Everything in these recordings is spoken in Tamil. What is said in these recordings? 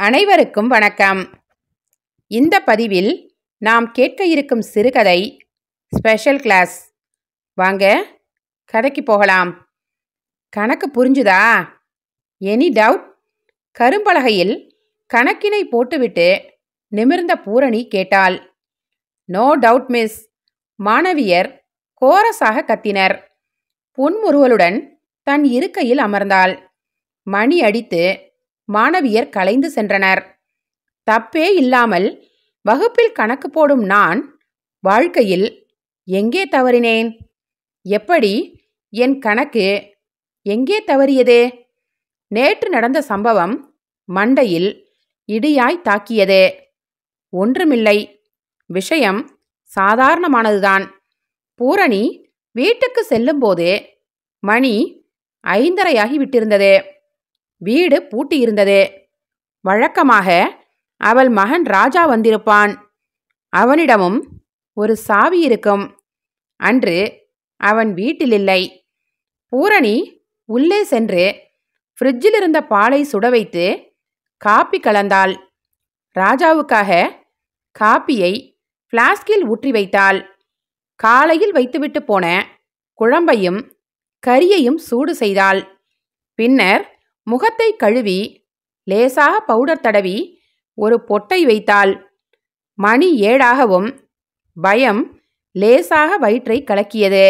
அனைவருக்கும் வணக்கம். இந்த பதிவில் நாம் கேட்க இருக்கும் சிறுகதை ஸ்பெஷல் கிளாஸ். வாங்க கதைக்கு போகலாம். கணக்கு புரிஞ்சுதா? Any doubt? கரும்பலகையில் கணக்கினை போட்டுவிட்டு நிமிர்ந்த பூரணி கேட்டாள். No doubt miss. மாணவியர் கோரஸாக கத்தினர். புன்முறுவலுடன் தன் இருக்கையில் அமர்ந்தாள். மணி அடித்து மாணவியர் கலைந்து சென்றனர். தப்பே இல்லாமல் வகுப்பில் கணக்கு போடும் நான் வாழ்க்கையில் எங்கே தவறினேன்? எப்படி என் கணக்கு எங்கே தவறியது? நேற்று நடந்த சம்பவம் மண்டையில் இடியாய் தாக்கியது. ஒன்றுமில்லை, விஷயம் சாதாரணமானதுதான். பூரணி வீட்டுக்கு செல்லும்போது மணி 5:30 விட்டிருந்தது. வீடு பூட்டியிருந்தது. வழக்கமாக அவள் மகன் ராஜா வந்திருப்பான். அவனிடமும் ஒரு சாவி இருக்கும். அன்று அவன் வீட்டில் இல்லை. பூரணி உள்ளே சென்று ஃப்ரிட்ஜில் இருந்த பாலை சுட வைத்து காப்பி கலந்தாள். ராஜாவுக்காக காப்பியை ஃப்ளாஸ்கில் ஊற்றி வைத்தாள். காலையில் வைத்துவிட்டு போன குழம்பையும் கறியையும் சூடு செய்தாள். பின்னர் முகத்தை கழுவி லேசாக பவுடர் தடவி ஒரு பொட்டை வைத்தாள். மணி 7 பயம் லேசாக வயிற்றை கலக்கியது.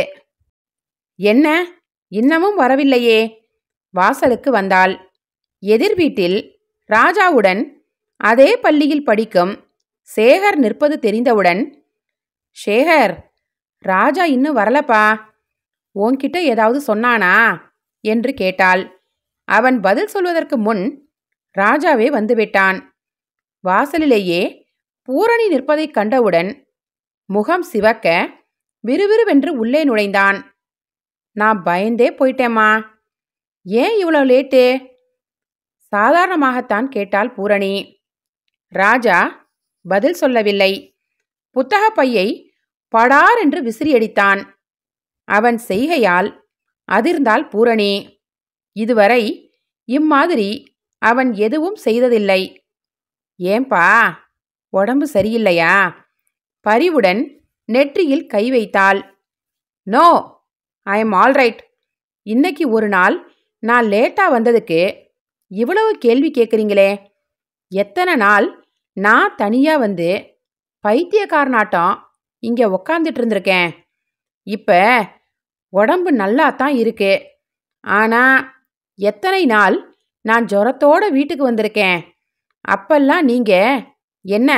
என்ன, இன்னமும் வரவில்லையே? வாசலுக்கு வந்தாள். எதிர் வீட்டில் ராஜாவுடன் அதே பள்ளியில் படிக்கும் சேகர் நிற்பது தெரிந்தவுடன், சேகர், ராஜா இன்னும் வரலப்பா, உன்கிட்ட ஏதாவது சொன்னானா என்று கேட்டாள். அவன் பதில் சொல்வதற்கு முன் ராஜாவே வந்துவிட்டான். வாசலிலேயே பூரணி நிற்பதைக் கண்டவுடன் முகம் சிவக்க விறுவிறுவென்று உள்ளே நுழைந்தான். நான் பயந்தே போயிட்டேம்மா. ஏன் இவ்வளோ லேட்டு? சாதாரணமாகத்தான் கேட்டாள் பூரணி. ராஜா பதில் சொல்லவில்லை. புத்தக பையை படார் என்று விசிறியடித்தான். அவன் செய்கையால் அதிர்ந்தாள் பூரணி. இதுவரை இம்மாதிரி அவன் எதுவும் செய்ததில்லை. ஏன்பா, உடம்பு சரியில்லையா? பரிவுடன் நெற்றியில் கை வைத்தாள். No, I am alright. இன்னைக்கு ஒரு நாள் நான் லேட்டா வந்ததுக்கு இவ்வளவு கேள்வி கேட்குறீங்களே. எத்தனை நாள் நான் தனியா வந்து பைத்தியக்காரனாட்டம் இங்கே உக்காந்துட்டு இருந்திருக்கேன். இப்போ உடம்பு நல்லாத்தான் இருக்கு. ஆனால் எத்தனை நாள் நான் ஜுரத்தோட வீட்டுக்கு வந்திருக்கேன். அப்பெல்லாம் நீங்க என்ன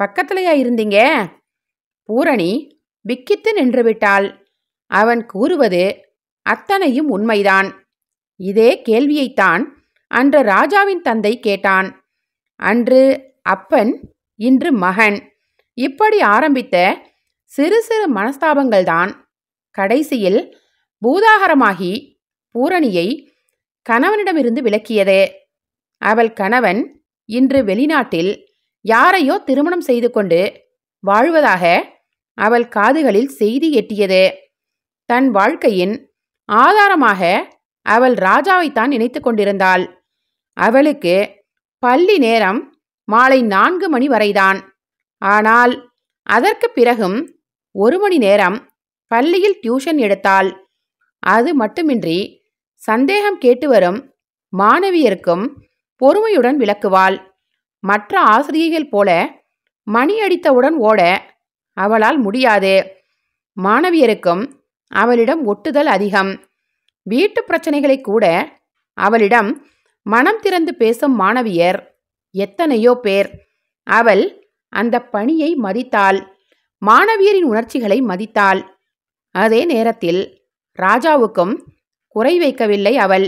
பக்கத்துலையா இருந்தீங்க? பூரணி விக்கித்து நின்றுவிட்டாள். அவன் கூறுவது அத்தனையும் உண்மைதான். இதே கேள்வியைத்தான் அன்று ராஜாவின் தந்தை கேட்டான். அன்று அப்பன், இன்று மகன். இப்படி ஆரம்பித்த சிறு சிறு மனஸ்தாபங்கள்தான் கடைசியில் பூதாகரமாகி பூரணியை கணவனிடமிருந்து விலக்கியது. அவள் கணவன் இன்று வெளிநாட்டில் யாரையோ திருமணம் செய்து கொண்டு வாழ்வதாக அவள் காதுகளில் செய்தி எட்டியது. தன் வாழ்க்கையின் ஆதாரமாக அவள் ராஜாவைத்தான் நினைத்து கொண்டிருந்தாள். அவளுக்கு பள்ளி நேரம் மாலை 4 மணி வரைதான். ஆனால் அதற்கு பிறகும் 1 மணி நேரம் பள்ளியில் டியூஷன் எடுத்தாள். அது மட்டுமின்றி சந்தேகம் கேட்டு வரும் மாணவியருக்கும் பொறுமையுடன் விளக்குவாள். மற்ற ஆசிரியைகள் போல மணி அடித்தவுடன் ஓட அவளால் முடியாது. மாணவியருக்கும் அவளிடம் ஒட்டுதல் அதிகம். வீட்டு பிரச்சனைகளை கூட அவளிடம் மனம் திறந்து பேசும் மாணவியர் எத்தனையோ பேர். அவள் அந்த பணியை மதித்தாள். மாணவியரின் உணர்ச்சிகளை மதித்தாள். அதே நேரத்தில் ராஜாவுக்கும் குறை வைக்கவில்லை அவள்.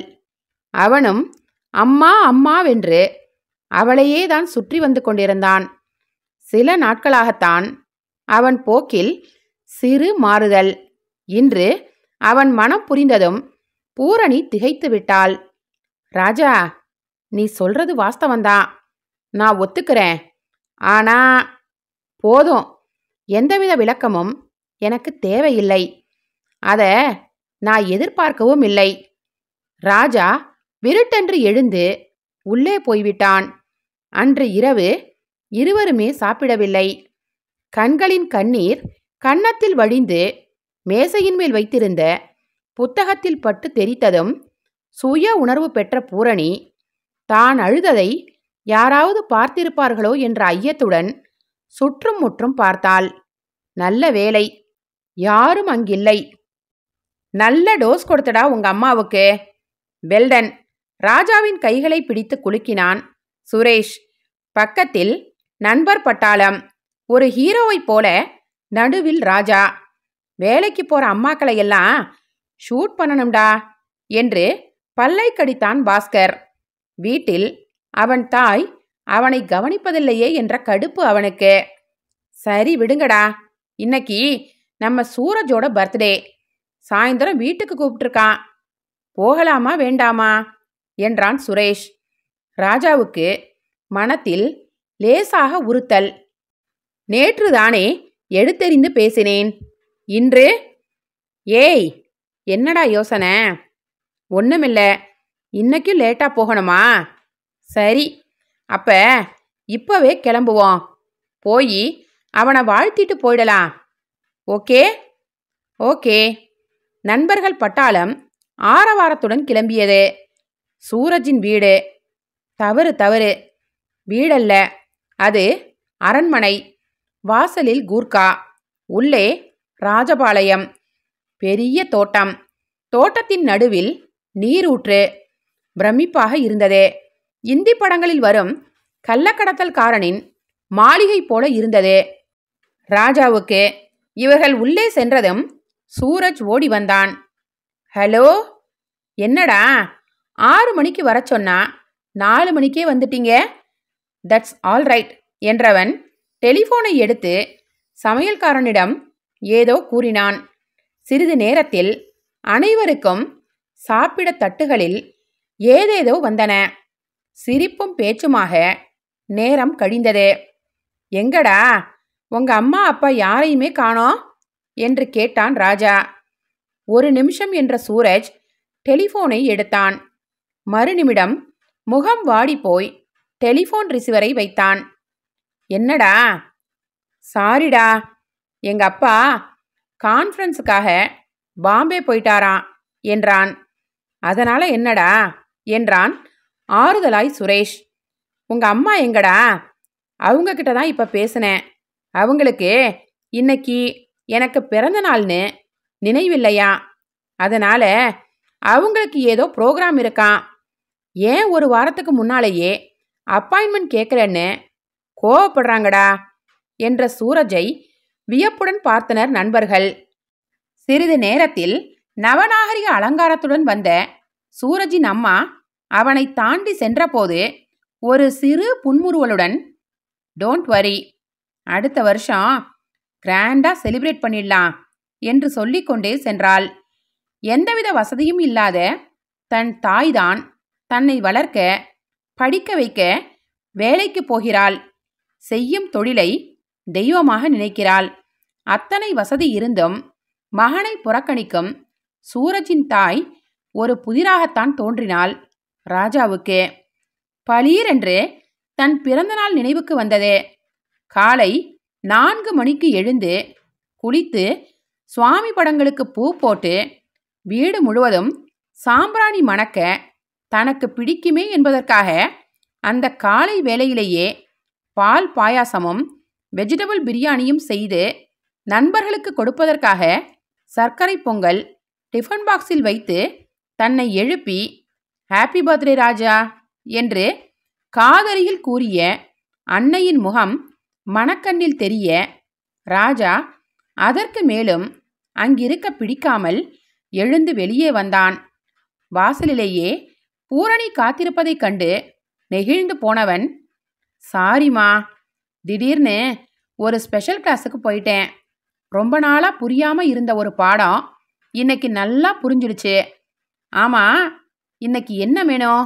அவனும் அம்மா அம்மாவென்று அவளையே தான் சுற்றி வந்து கொண்டிருந்தான். சில நாட்களாகத்தான் அவன் போக்கில் சிறு மாறுதல். இன்று அவன் மனம் புரிந்ததும் பூரணி திகைத்து விட்டாள். ராஜா, நீ சொல்றது வாஸ்தவந்தான், நான் ஒத்துக்கிறேன். ஆனா போதும், எந்தவித விளக்கமும் எனக்கு தேவையில்லை. அத நான் எதிர்பார்க்கவும் இல்லை. ராஜா விருட்டென்று எழுந்து உள்ளே போய்விட்டான். அன்று இரவு இருவருமே சாப்பிடவில்லை. கண்களின் கண்ணீர் கன்னத்தில் வழிந்து மேசையின் மேல் வைத்திருந்த புத்தகத்தில் பட்டு தெரித்ததும் சுய உணர்வு பெற்ற பூரணி தான் அழுததை யாராவது பார்த்திருப்பார்களோ என்ற ஐயத்துடன் சுற்றும் முற்றும் பார்த்தாள். நல்ல வேளை, யாரும் அங்கில்லை. நல்ல டோஸ் கொடுத்தடா உங்க அம்மாவுக்கு. வெல்டன். ராஜாவின் கைகளை பிடித்து குலுக்கினான் சுரேஷ். பக்கத்தில் நண்பர் பட்டாளம். ஒரு ஹீரோவைப் போல நடுவில் ராஜா. வேலைக்கு போற அம்மாக்களையெல்லாம் ஷூட் பண்ணணும்டா என்று பல்லை கடித்தான் பாஸ்கர். வீட்டில் அவன் தாய் அவனை கவனிப்பதில்லையே என்ற கடுப்பு அவனுக்கு. சரி விடுங்கடா, இன்னைக்கு நம்ம சூரஜோட பர்த்டே. சாயந்தரம் வீட்டுக்கு கூப்பிட்டுருக்கான். போகலாமா வேண்டாமா என்றான் சுரேஷ். ராஜாவுக்கு மனத்தில் லேசாக உறுத்தல். நேற்று தானே எடுத்தெறிந்து பேசினேன். இன்று? ஏய், என்னடா யோசனை? ஒண்ணுமில்ல. இன்னைக்கும் லேட்டா போகணுமா? சரி, அப்ப இப்பவே கிளம்புவோம். போய் அவனை வாழ்த்திட்டு போயிடலாம். ஓகே? ஓகே. நண்பர்கள் பட்டாளம் ஆரவாரத்துடன் கிளம்பியது. சூரஜின் வீடு. தவறு தவறு, வீடல்ல, அது அரண்மனை. வாசலில் கூர்க்கா, உள்ளே ராஜபாளையம். பெரிய தோட்டம். தோட்டத்தின் நடுவில் நீரூற்று. பிரமிப்பாக இருந்தது. இந்தி படங்களில் வரும் கள்ளக்கடத்தல்காரனின் மாளிகை போல இருந்தது ராஜாவுக்கு. இவர்கள் உள்ளே சென்றதும் சூரஜ் ஓடி வந்தான். ஹலோ, என்னடா 6 மணிக்கு வர சொன்னா 4 மணிக்கே வந்துட்டீங்க? தட்ஸ் ஆல் ரைட் என்றவன் டெலிஃபோனை எடுத்து சமையல்காரனிடம் ஏதோ கூறினான். சிறிது நேரத்தில் அனைவருக்கும் சாப்பிட தட்டுகளில் ஏதேதோ வந்தன. சிரிப்பும் பேச்சுமாக நேரம் கழிந்தது. எங்கடா உங்க அம்மா அப்பா யாரையுமே காணோம் என்று கேட்டான் ராஜா. 1 நிமிஷம் என்ற சூரஜ் டெலிஃபோனை எடுத்தான். மறுநிமிடம் முகம் வாடிப்போய் டெலிஃபோன் ரிசீவரை வைத்தான். என்னடா? சாரிடா, எங்க அப்பா கான்ஃபரன்ஸுக்காக பாம்பே போயிட்டாராம் என்றான். அதனால என்னடா என்றான் ஆறுதலாய் சுரேஷ். உங்க அம்மா எங்கடா? அவங்க கிட்ட தான் இப்ப பேசினேன். அவங்களுக்கு இன்னைக்கு எனக்கு பிறந்த நாள்னு நினைவில்லையா, அதனால அவங்களுக்கு ஏதோ ப்ரோக்ராம் இருக்கான். ஏன் 1 வாரத்துக்கு முன்னாலேயே அப்பாயின்மெண்ட் கேட்குறேன்னு கோவப்படுறாங்கடா என்ற சூரஜை வியப்புடன் பார்த்தனர் நண்பர்கள். சிறிது நேரத்தில் நவநாகரிக அலங்காரத்துடன் வந்த சூரஜின் அம்மா அவனை தாண்டி சென்றபோது ஒரு சிறு புன்முறுவலுடன், டோன்ட் வரி, அடுத்த வருஷம் கிராண்டா செலிப்ரேட் பண்ணிடலாம் என்று சொல்லிக்கொண்டே சென்றாள். எந்தவித வசதியும் இல்லாத தன் தாய்தான் தன்னை வளர்க்க, படிக்க வைக்க வேலைக்கு போகிறாள். செய்யும் தொழிலை தெய்வமாக நினைக்கிறாள். அத்தனை வசதி இருந்தும் மகனை புறக்கணிக்கும் சூரஜின் தாய் ஒரு புதிராகத்தான் தோன்றினாள் ராஜாவுக்கு. பளீரென்று தன் பிறந்தநாள் நினைவுக்கு வந்தது. காலை 4 மணிக்கு எழுந்து குளித்து சுவாமி படங்களுக்கு பூ போட்டு வீடு முழுவதும் சாம்பிராணி மணக்க தனக்கு பிடிக்குமே என்பதற்காக அந்த காலை வேளையிலேயே பால் பாயாசமும் வெஜிடபிள் பிரியாணியும் செய்து நண்பர்களுக்கு கொடுப்பதற்காக சர்க்கரை பொங்கல் டிஃபன் பாக்ஸில் வைத்து தன்னை எழுப்பி ஹாப்பி பர்த்டே ராஜா என்று காதலியில் கூறிய அன்னையின் முகம் மனக்கண்ணில் தெரிய ராஜா அதற்கு மேலும் அங்கிருக்க பிடிக்காமல் எழுந்து வெளியே வந்தான். வாசலிலேயே பூரணி காத்திருப்பதைக் கண்டு நெகிழ்ந்து போனவன், சாரிமா, திடீர்னு ஒரு ஸ்பெஷல் கிளாஸுக்கு போயிட்டேன். ரொம்ப நாளா புரியாம இருந்த ஒரு பாடம் இன்னைக்கு நல்லா புரிஞ்சிடுச்சு. ஆமா, இன்னைக்கு என்ன வேணும்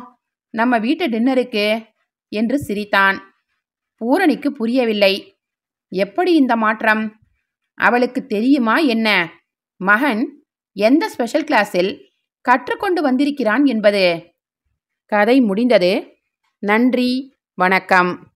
நம்ம வீட்டு டின்னருக்கு என்று சிரித்தான். பூரணிக்கு புரியவில்லை. எப்படி இந்த மாற்றம்? அவளுக்கு தெரியுமா என்ன மகன் எந்த ஸ்பெஷல் கிளாஸில் கற்றுக்கொண்டு வந்திருக்கிறான் என்பது? கதை முடிந்தது. நன்றி, வணக்கம்.